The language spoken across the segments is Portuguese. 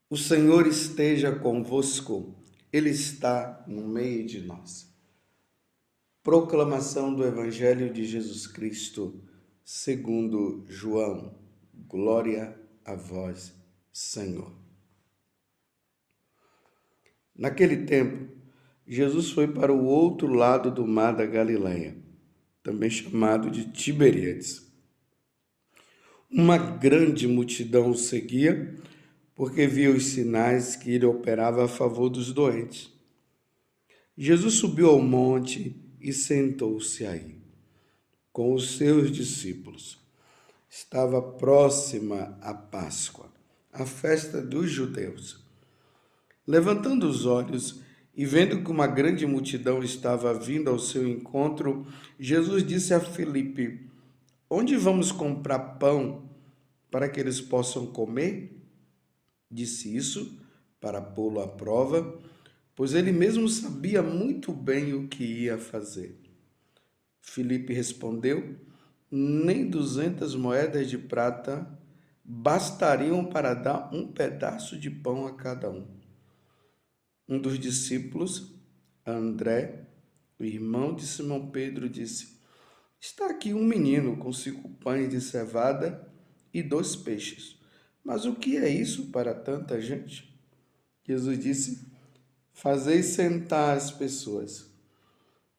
O Senhor esteja convosco, Ele está no meio de nós. Proclamação do Evangelho de Jesus Cristo, segundo João. Glória a vós, Senhor. Naquele tempo, Jesus foi para o outro lado do mar da Galileia, também chamado de Tiberíades. Uma grande multidão o seguia, porque via os sinais que ele operava a favor dos doentes. Jesus subiu ao monte e sentou-se aí, com os seus discípulos. Estava próxima a Páscoa, a festa dos judeus. Levantando os olhos e vendo que uma grande multidão estava vindo ao seu encontro, Jesus disse a Filipe: Onde vamos comprar pão para que eles possam comer? Disse isso para pô-lo à prova, pois ele mesmo sabia muito bem o que ia fazer. Filipe respondeu: Nem 200 moedas de prata bastariam para dar um pedaço de pão a cada um. Um dos discípulos, André, o irmão de Simão Pedro, disse: Está aqui um menino com 5 pães de cevada e 2 peixes. Mas o que é isso para tanta gente? Jesus disse: Fazei sentar as pessoas.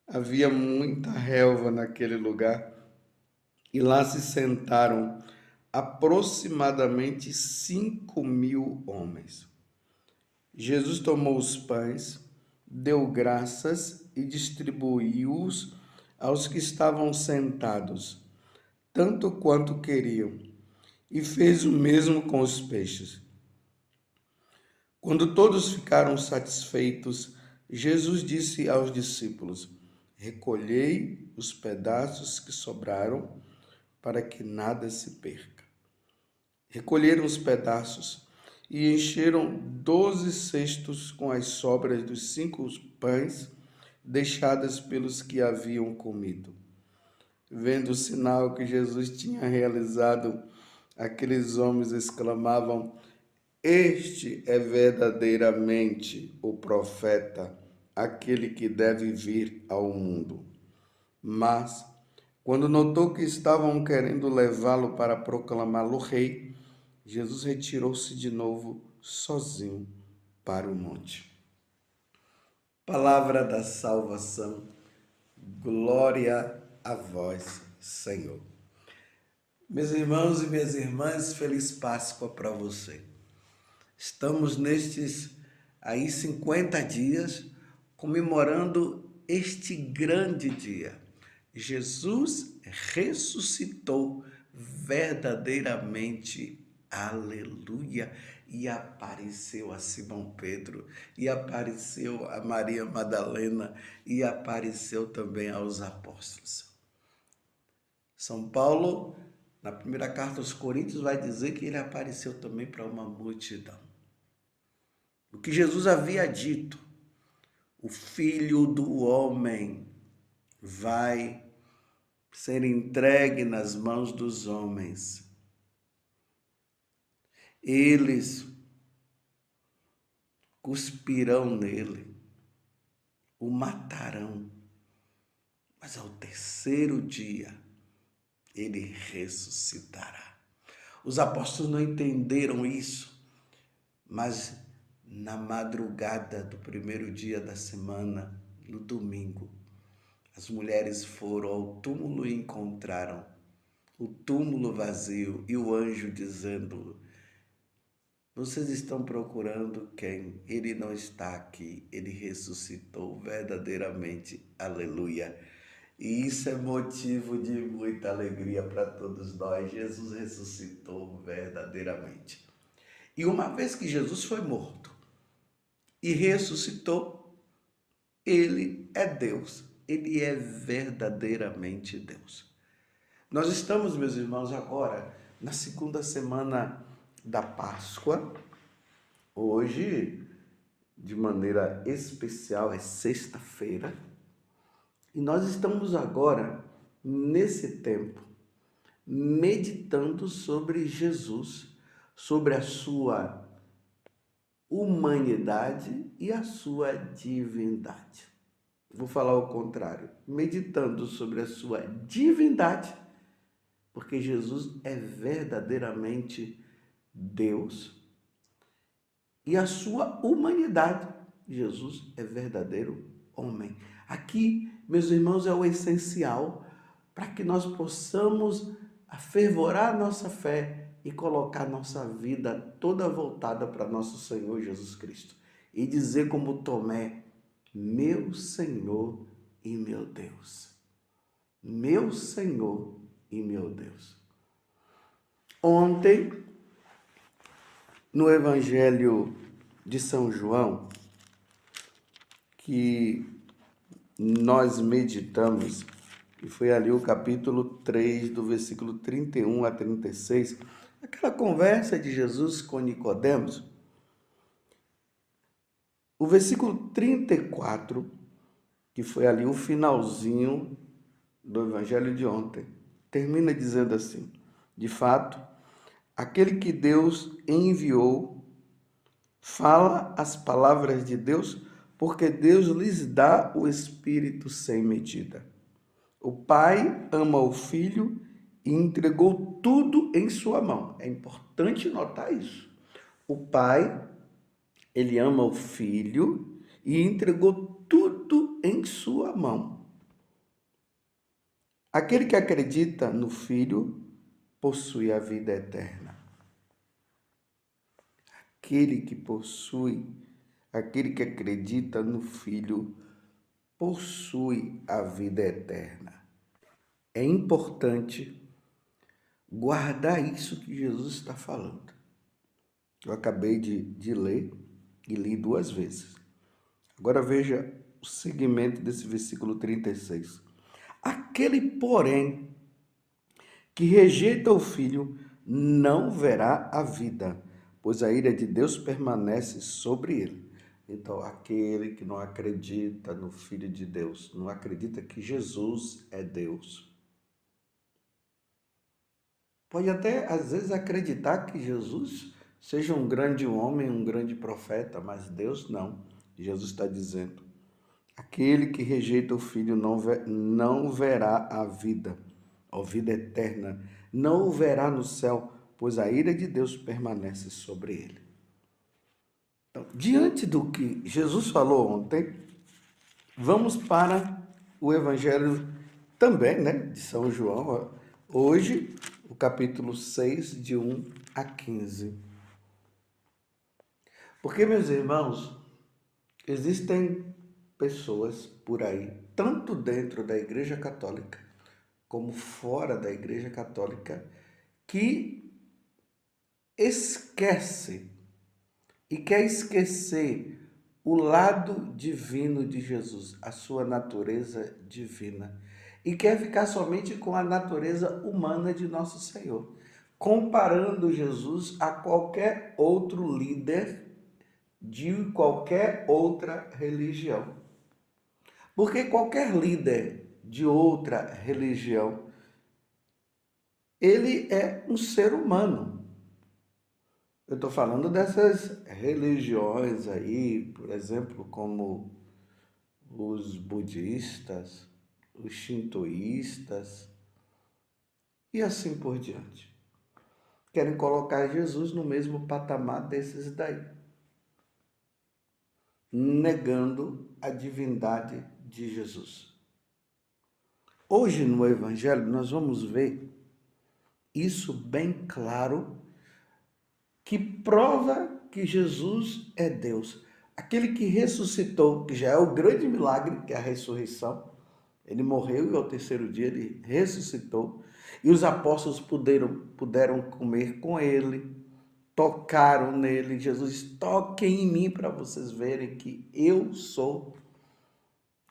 Havia muita relva naquele lugar e lá se sentaram aproximadamente 5.000 homens. Jesus tomou os pães, deu graças e distribuiu-os aos que estavam sentados, tanto quanto queriam, e fez o mesmo com os peixes. Quando todos ficaram satisfeitos, Jesus disse aos discípulos: Recolhei os pedaços que sobraram, para que nada se perca. Recolheram os pedaços e encheram 12 cestos com as sobras dos 5 pães deixadas pelos que haviam comido. Vendo o sinal que Jesus tinha realizado, aqueles homens exclamavam: Este é verdadeiramente o profeta, aquele que deve vir ao mundo. Mas, quando notou que estavam querendo levá-lo para proclamá-lo rei, Jesus retirou-se de novo sozinho para o monte. Palavra da salvação. Glória a vós, Senhor. Meus irmãos e minhas irmãs, feliz Páscoa para você. Estamos nestes aí 50 dias comemorando este grande dia. Jesus ressuscitou verdadeiramente, aleluia, e apareceu a Simão Pedro, e apareceu a Maria Madalena, e apareceu também aos apóstolos. São Paulo, na primeira carta aos Coríntios, vai dizer que ele apareceu também para uma multidão. O que Jesus havia dito, o Filho do Homem vai ser entregue nas mãos dos homens. Eles cuspirão nele, o matarão, mas ao terceiro dia ele ressuscitará. Os apóstolos não entenderam isso, mas na madrugada do primeiro dia da semana, no domingo, as mulheres foram ao túmulo e encontraram o túmulo vazio e o anjo dizendo: Vocês estão procurando quem? Ele não está aqui, ele ressuscitou verdadeiramente, aleluia. E isso é motivo de muita alegria para todos nós. Jesus ressuscitou verdadeiramente. E uma vez que Jesus foi morto e ressuscitou, ele é Deus, ele é verdadeiramente Deus. Nós estamos, meus irmãos, agora na segunda semana da Páscoa. Hoje, de maneira especial, é sexta-feira. E nós estamos agora, nesse tempo, meditando sobre Jesus, sobre a sua humanidade e a sua divindade. Vou falar o contrário, meditando sobre a sua divindade, porque Jesus é verdadeiramente Deus, e a sua humanidade, Jesus é verdadeiro homem. Aqui, meus irmãos, é o essencial para que nós possamos afervorar nossa fé e colocar nossa vida toda voltada para nosso Senhor Jesus Cristo. E dizer como Tomé, meu Senhor e meu Deus. Meu Senhor e meu Deus. Ontem, no Evangelho de São João, que nós meditamos, e foi ali o capítulo 3, do versículo 31 a 36, aquela conversa de Jesus com Nicodemos. O versículo 34, que foi ali o finalzinho do Evangelho de ontem, termina dizendo assim: de fato, aquele que Deus enviou fala as palavras de Deus, porque Deus lhes dá o Espírito sem medida. O Pai ama o Filho e entregou tudo em sua mão. É importante notar isso. O Pai, ele ama o Filho e entregou tudo em sua mão. Aquele que acredita no Filho possui a vida eterna. Aquele que acredita no Filho possui a vida eterna. É importante guardar isso que Jesus está falando. Eu acabei de ler e li 2 vezes. Agora veja o segmento desse versículo 36. Aquele, porém, que rejeita o Filho não verá a vida, pois a ira de Deus permanece sobre ele. Então, aquele que não acredita no Filho de Deus, não acredita que Jesus é Deus, pode até, às vezes, acreditar que Jesus seja um grande homem, um grande profeta, mas Deus não. Jesus está dizendo, aquele que rejeita o Filho não verá a vida eterna, não o verá no céu, pois a ira de Deus permanece sobre ele. Então, diante do que Jesus falou ontem, vamos para o Evangelho também, de São João, hoje, o capítulo 6, de 1 a 15. Porque, meus irmãos, existem pessoas por aí, tanto dentro da Igreja Católica, como fora da Igreja Católica, que esquece e quer esquecer o lado divino de Jesus, a sua natureza divina, e quer ficar somente com a natureza humana de nosso Senhor, comparando Jesus a qualquer outro líder de qualquer outra religião. Porque qualquer líder de outra religião, ele é um ser humano. Eu estou falando dessas religiões aí, por exemplo, como os budistas, os shintoístas e assim por diante. Querem colocar Jesus no mesmo patamar desses daí, negando a divindade de Jesus. Hoje no Evangelho nós vamos ver isso bem claro, que prova que Jesus é Deus. Aquele que ressuscitou, que já é o grande milagre, que é a ressurreição. Ele morreu e ao 3º dia ele ressuscitou. E os apóstolos puderam comer com ele, tocaram nele. Jesus, toquem em mim para vocês verem que eu sou,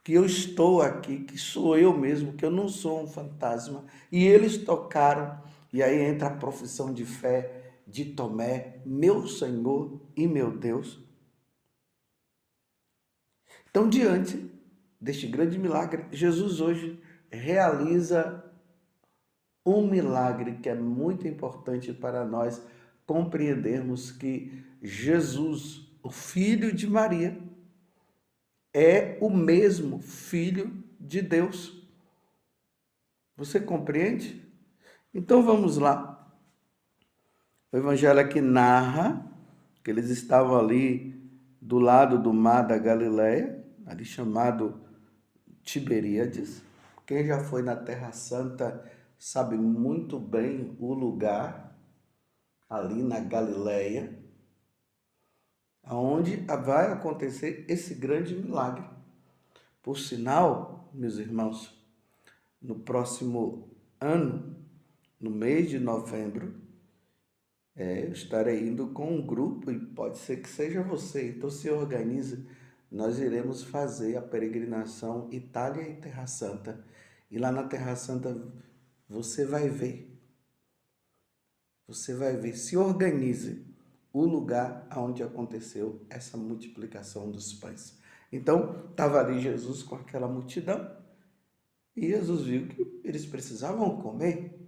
que eu estou aqui, que sou eu mesmo, que eu não sou um fantasma. E eles tocaram, e aí entra a profissão de fé de Tomé, meu Senhor e meu Deus. Então, diante deste grande milagre, Jesus hoje realiza um milagre que é muito importante para nós compreendermos que Jesus, o filho de Maria, é o mesmo Filho de Deus. Você compreende? Então vamos lá. O evangelho aqui narra que eles estavam ali do lado do mar da Galileia, ali chamado Tiberíades. Quem já foi na Terra Santa sabe muito bem o lugar, ali na Galileia, onde vai acontecer esse grande milagre. Por sinal, meus irmãos, no próximo ano, no mês de novembro, eu estarei indo com um grupo, e pode ser que seja você, então se organize. Nós iremos fazer a peregrinação Itália e Terra Santa. E lá na Terra Santa você vai ver, se organize o lugar onde aconteceu essa multiplicação dos pães. Então, estava ali Jesus com aquela multidão, e Jesus viu que eles precisavam comer.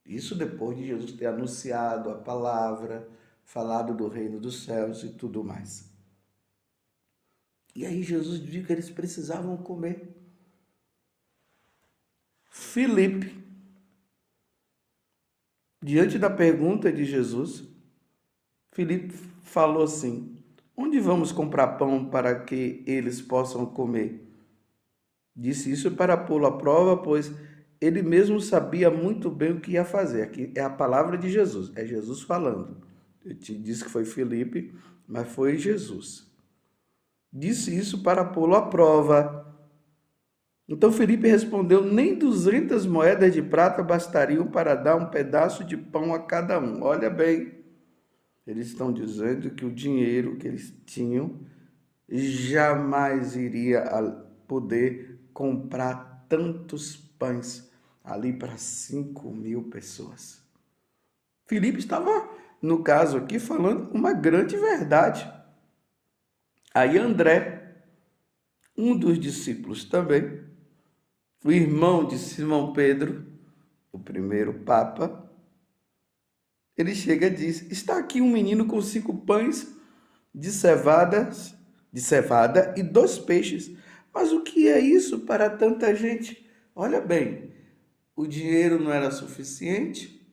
Isso depois de Jesus ter anunciado a palavra, falado do reino dos céus e tudo mais. E aí Jesus viu que eles precisavam comer. Filipe, diante da pergunta de Jesus, Filipe falou assim: onde vamos comprar pão para que eles possam comer? Disse isso para pô-lo à prova, pois ele mesmo sabia muito bem o que ia fazer. Aqui é a palavra de Jesus, é Jesus falando. Eu te disse que foi Filipe, mas foi Jesus. Disse isso para pô-lo à prova. Então Filipe respondeu: nem 200 moedas de prata bastariam para dar um pedaço de pão a cada um. Olha bem, eles estão dizendo que o dinheiro que eles tinham jamais iria poder comprar tantos pães ali para 5.000 pessoas. Filipe estava, no caso aqui, falando uma grande verdade. Aí André, um dos discípulos também, o irmão de Simão Pedro, o primeiro papa, ele chega e diz: está aqui um menino com 5 pães de cevada e 2 peixes. Mas o que é isso para tanta gente? Olha bem, o dinheiro não era suficiente?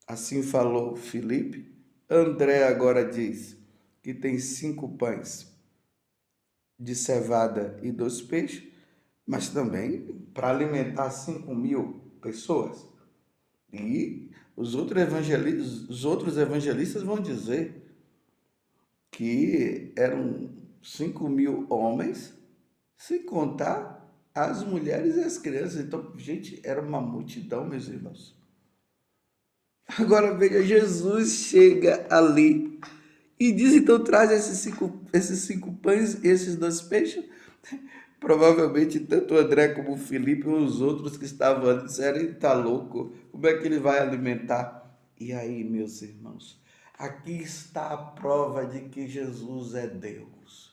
Assim falou Filipe. André agora diz que tem 5 pães de cevada e 2 peixes, mas também para alimentar 5.000 pessoas. E os outros evangelistas vão dizer que eram 5.000 homens, sem contar as mulheres e as crianças. Então, gente, era uma multidão, meus irmãos. Agora veja, Jesus chega ali e diz: então traz esses cinco pães e esses 2 peixes. Provavelmente tanto André como Filipe e os outros que estavam ali disseram: ele está louco, como é que ele vai alimentar? E aí, meus irmãos, aqui está a prova de que Jesus é Deus.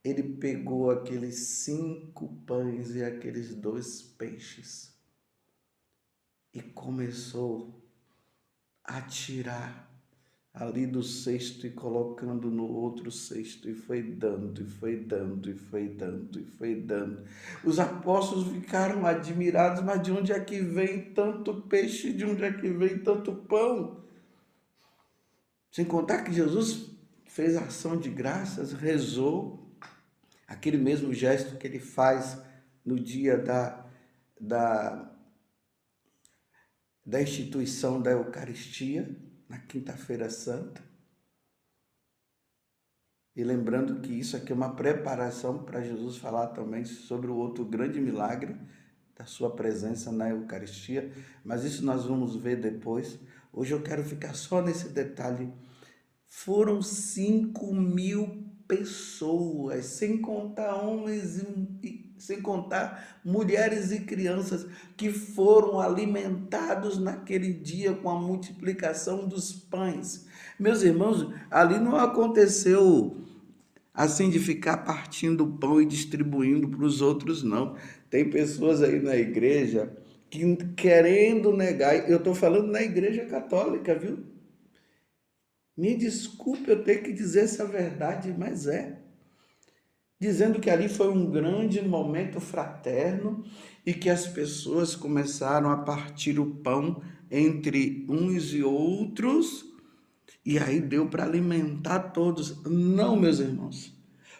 Ele pegou aqueles 5 pães e aqueles 2 peixes e começou a tirar ali do cesto e colocando no outro cesto, e foi dando, e foi dando, e foi dando, e foi dando. Os apóstolos ficaram admirados: mas de onde é que vem tanto peixe? De onde é que vem tanto pão? Sem contar que Jesus fez ação de graças, rezou, aquele mesmo gesto que ele faz no dia da instituição da Eucaristia, na Quinta-feira Santa. E lembrando que isso aqui é uma preparação para Jesus falar também sobre o outro grande milagre da sua presença na Eucaristia, mas isso nós vamos ver depois. Hoje eu quero ficar só nesse detalhe. Foram 5.000 pessoas, sem contar homens sem contar mulheres e crianças, que foram alimentados naquele dia com a multiplicação dos pães. Meus irmãos, ali não aconteceu assim de ficar partindo o pão e distribuindo para os outros, não. Tem pessoas aí na igreja que querendo negar, eu estou falando na igreja católica, viu? Me desculpe eu ter que dizer essa verdade, mas é. Dizendo que ali foi um grande momento fraterno e que as pessoas começaram a partir o pão entre uns e outros, e aí deu para alimentar todos. Não, meus irmãos.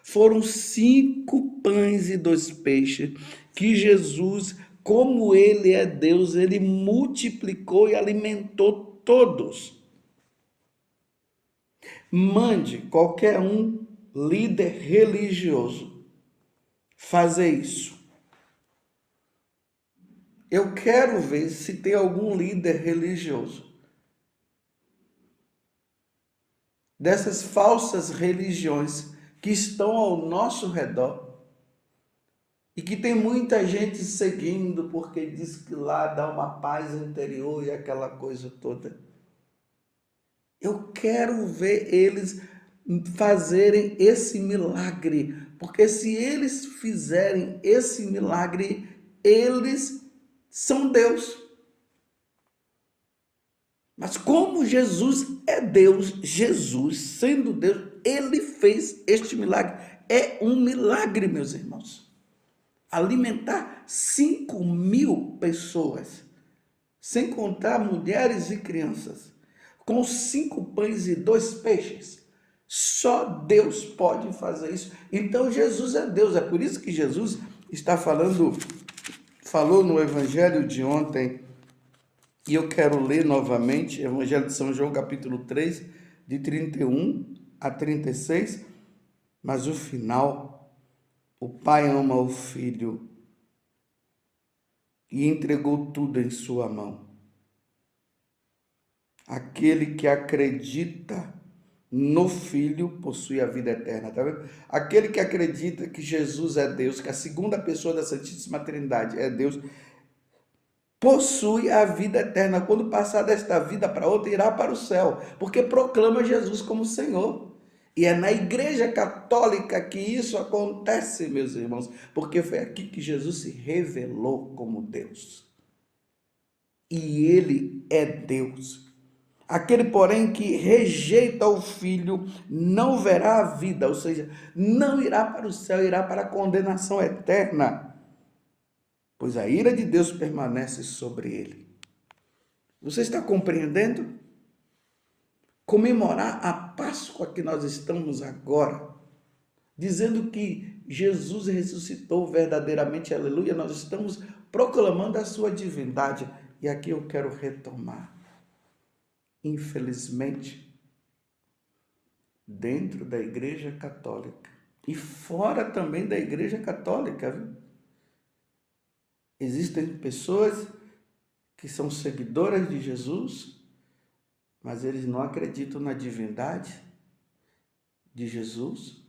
Foram 5 pães e 2 peixes que Jesus, como ele é Deus, ele multiplicou e alimentou todos. Mande qualquer um líder religioso fazer isso. Eu quero ver se tem algum líder religioso dessas falsas religiões que estão ao nosso redor e que tem muita gente seguindo porque diz que lá dá uma paz interior e aquela coisa toda. Eu quero ver eles fazerem esse milagre, porque se eles fizerem esse milagre, eles são Deus. Mas como Jesus é Deus, Jesus sendo Deus, ele fez este milagre. É um milagre, meus irmãos. Alimentar 5.000 pessoas, sem contar mulheres e crianças, com 5 pães e 2 peixes. Só Deus pode fazer isso. Então Jesus é Deus. É por isso que Jesus está falou no evangelho de ontem, e eu quero ler novamente, Evangelho de São João, capítulo 3, de 31 a 36, mas o final, o Pai ama o Filho e entregou tudo em sua mão. Aquele que acredita no Filho possui a vida eterna, tá vendo? Aquele que acredita que Jesus é Deus, que a segunda pessoa da Santíssima Trindade é Deus, possui a vida eterna. Quando passar desta vida para outra, irá para o céu, porque proclama Jesus como Senhor. E é na Igreja Católica que isso acontece, meus irmãos, porque foi aqui que Jesus se revelou como Deus. E ele é Deus. Aquele, porém, que rejeita o Filho não verá a vida, ou seja, não irá para o céu, irá para a condenação eterna, pois a ira de Deus permanece sobre ele. Você está compreendendo? Comemorar a Páscoa que nós estamos agora, dizendo que Jesus ressuscitou verdadeiramente, aleluia, nós estamos proclamando a sua divindade. E aqui eu quero retomar. Infelizmente, dentro da Igreja Católica e fora também da Igreja Católica, viu? Existem pessoas que são seguidoras de Jesus, mas eles não acreditam na divindade de Jesus.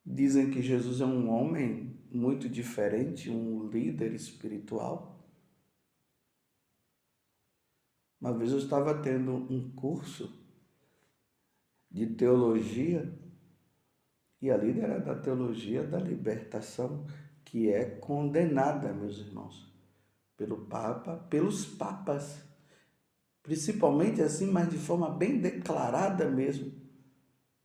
Dizem que Jesus é um homem muito diferente, um líder espiritual. Uma vez eu estava tendo um curso de teologia e a líder era da teologia da libertação, que é condenada, meus irmãos, pelo Papa, pelos papas, principalmente assim, mas de forma bem declarada mesmo,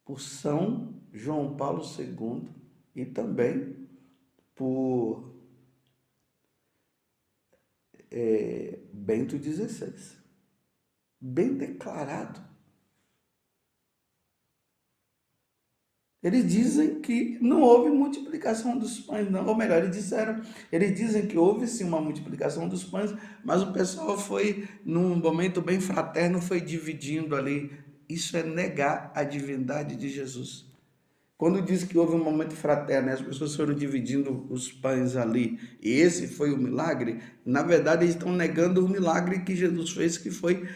por São João Paulo II e também por Bento XVI. Bem declarado. Eles dizem que não houve multiplicação dos pães, não. Ou melhor, eles dizem que houve sim uma multiplicação dos pães, mas o pessoal foi, num momento bem fraterno, foi dividindo ali. Isso é negar a divindade de Jesus. Quando diz que houve um momento fraterno, as pessoas foram dividindo os pães ali, e esse foi o milagre, na verdade eles estão negando o milagre que Jesus fez, que foi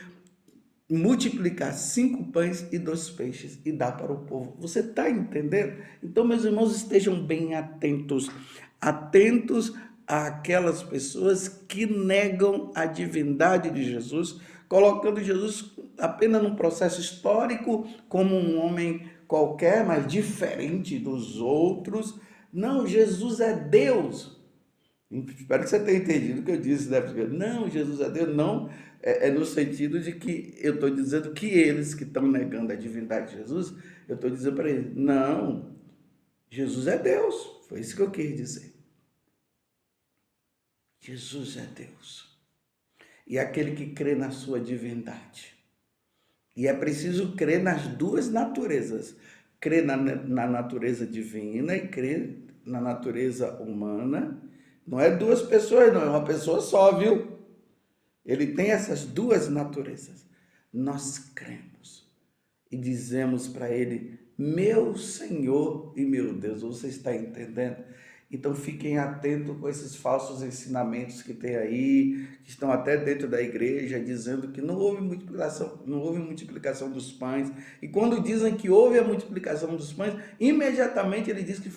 multiplicar 5 pães e 2 peixes e dar para o povo. Você está entendendo? Então, meus irmãos, estejam bem atentos. Atentos àquelas pessoas que negam a divindade de Jesus, colocando Jesus apenas num processo histórico, como um homem qualquer, mas diferente dos outros. Não, Jesus é Deus. Espero que você tenha entendido o que eu disse, né? Não, Jesus é Deus, não é no sentido de que eu estou dizendo que eles que estão negando a divindade de Jesus, eu estou dizendo para eles, não, Jesus é Deus. Foi isso que eu quis dizer. Jesus é Deus. E aquele que crê na sua divindade. E é preciso crer nas duas naturezas. Crer na natureza divina e crer na natureza humana. Não é duas pessoas, não, é uma pessoa só, viu? Ele tem essas duas naturezas. Nós cremos e dizemos para ele, meu Senhor e meu Deus. Você está entendendo? Então fiquem atentos com esses falsos ensinamentos que tem aí, que estão até dentro da igreja, dizendo que não houve multiplicação dos pães. E quando dizem que houve a multiplicação dos pães, imediatamente ele diz que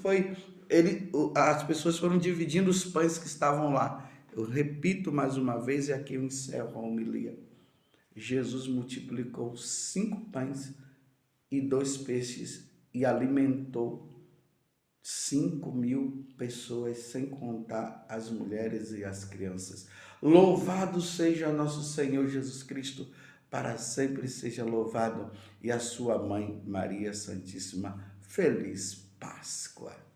as pessoas foram dividindo os pães que estavam lá. Eu repito mais uma vez e aqui eu encerro a homilia. Jesus multiplicou 5 pães e 2 peixes e alimentou 5.000 pessoas, sem contar as mulheres e as crianças. Louvado seja nosso Senhor Jesus Cristo, para sempre seja louvado, e a sua mãe Maria Santíssima. Feliz Páscoa!